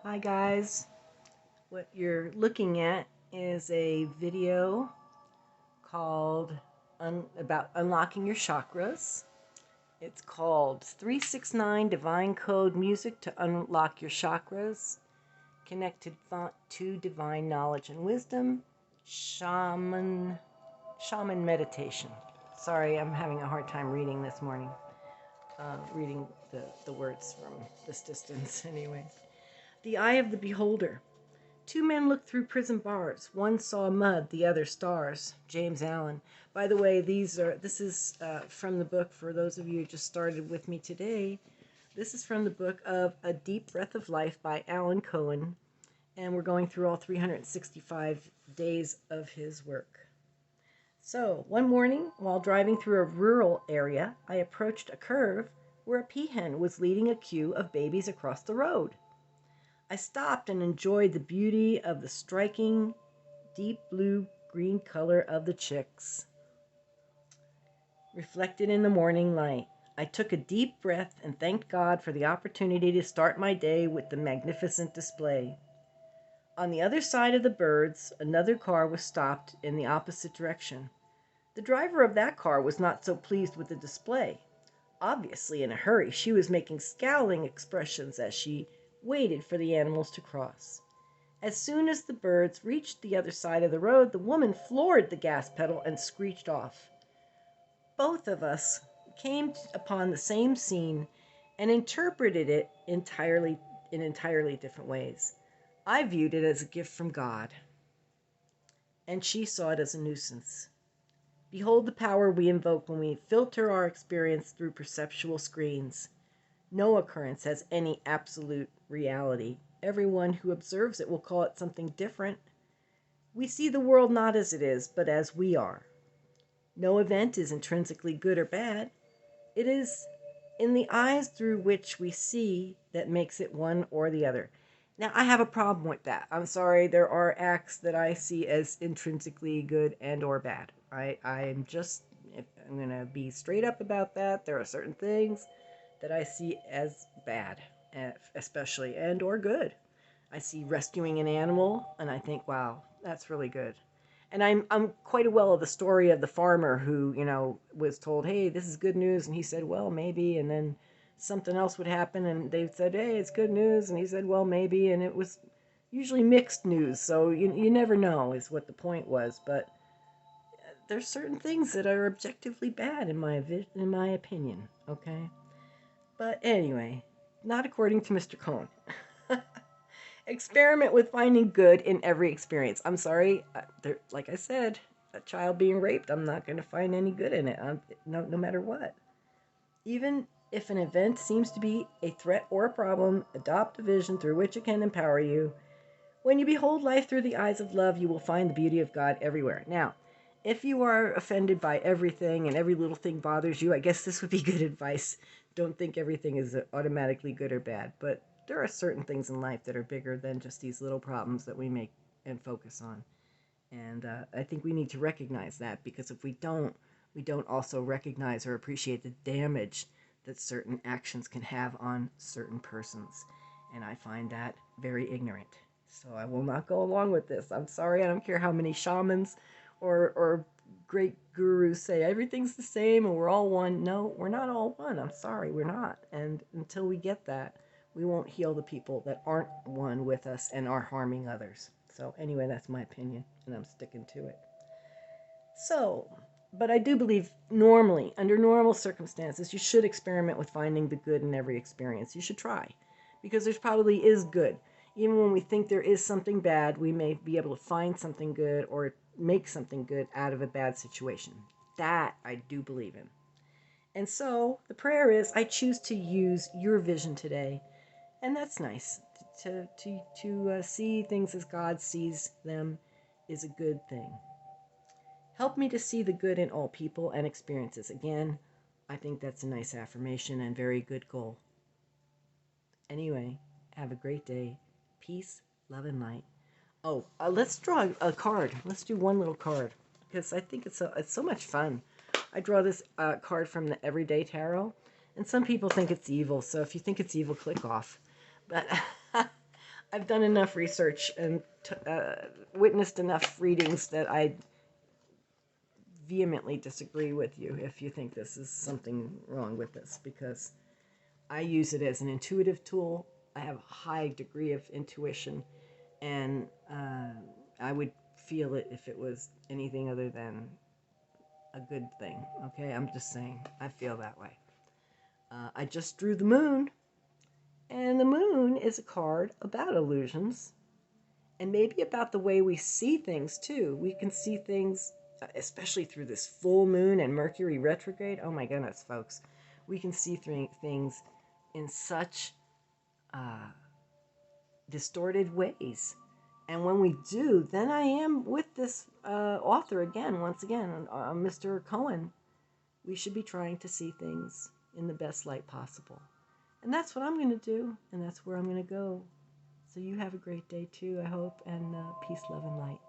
Hi guys, what you're looking at is a video called about unlocking your chakras. It's called 369 Divine Code Music to Unlock Your Chakras, Connected Thought to Divine Knowledge and Wisdom, Shaman Meditation. Sorry, I'm having a hard time reading this morning, reading the words from this distance anyway. The Eye of the Beholder. Two men looked through prison bars. One saw mud, the other stars. James Allen. By the way, this is from the book, for those of you who just started with me today, this is from the book of A Deep Breath of Life by Alan Cohen, and we're going through all 365 days of his work. So, one morning, while driving through a rural area, I approached a curve where a peahen was leading a queue of babies across the road. I stopped and enjoyed the beauty of the striking deep blue-green color of the chicks reflected in the morning light. I took a deep breath and thanked God for the opportunity to start my day with the magnificent display. On the other side of the birds, another car was stopped in the opposite direction. The driver of that car was not so pleased with the display. Obviously in a hurry, she was making scowling expressions as she waited for the animals to cross. As soon as the birds reached the other side of the road, the woman floored the gas pedal and screeched off. Both of us came upon the same scene and interpreted it in entirely different ways. I viewed it as a gift from God, and she saw it as a nuisance. Behold the power we invoke when we filter our experience through perceptual screens. No occurrence has any absolute reality. Everyone who observes it will call it something different. We see the world not as it is, but as we are. No event is intrinsically good or bad. It is in the eyes through which we see that makes it one or the other. Now, I have a problem with that. I'm sorry, there are acts that I see as intrinsically good and or bad. I'm going to be straight up about that. There are certain things that I see as bad, especially, and or good. I see rescuing an animal, and I think, wow, that's really good. And I'm quite well of the story of the farmer who, was told, hey, this is good news, and he said, well, maybe, and then something else would happen, and they said, hey, it's good news, and he said, well, maybe, and it was usually mixed news, so you never know is what the point was, but there's certain things that are objectively bad in my opinion, okay? But anyway, not according to Mr. Cohen. Experiment with finding good in every experience. I'm sorry, like I said, a child being raped, I'm not going to find any good in it, no matter what. Even if an event seems to be a threat or a problem, adopt a vision through which it can empower you. When you behold life through the eyes of love, you will find the beauty of God everywhere. Now, if you are offended by everything and every little thing bothers you, I guess this would be good advice. Don't think everything is automatically good or bad, but there are certain things in life that are bigger than just these little problems that we make and focus on. And I think we need to recognize that, because if we don't also recognize or appreciate the damage that certain actions can have on certain persons. And I find that very ignorant. So I will not go along with this. I'm sorry, I don't care how many shamans or great gurus say everything's the same and we're all one. No, we're not all one. I'm sorry, we're not. And until we get that, we won't heal the people that aren't one with us and are harming others. So anyway, that's my opinion, and I'm sticking to it. So, but I do believe normally, under normal circumstances, you should experiment with finding the good in every experience. You should try, because there's probably is good. Even when we think there is something bad, we may be able to find something good or make something good out of a bad situation. That I do believe in. And so the prayer is, I choose to use your vision today. And that's nice. To see things as God sees them is a good thing. Help me to see the good in all people and experiences. Again, I think that's a nice affirmation and very good goal. Anyway, have a great day. Peace, love, and light. Oh, let's draw a card. Let's do one little card, because I think it's so much fun. I draw this card from the Everyday Tarot, and some people think it's evil, so if you think it's evil, click off. But I've done enough research and witnessed enough readings that I vehemently disagree with you if you think this is something wrong with this, because I use it as an intuitive tool. I have a high degree of intuition, and I would feel it if it was anything other than a good thing. Okay, I'm just saying, I feel that way. I just drew the moon, and the moon is a card about illusions, and maybe about the way we see things too. We can see things, especially through this full moon and Mercury retrograde. Oh my goodness, folks. We can see things in such distorted ways. And when we do, then I am with this author again, once again, Mr. Cohen. We should be trying to see things in the best light possible. And that's what I'm going to do, and that's where I'm going to go. So you have a great day too, I hope, and peace, love, and light.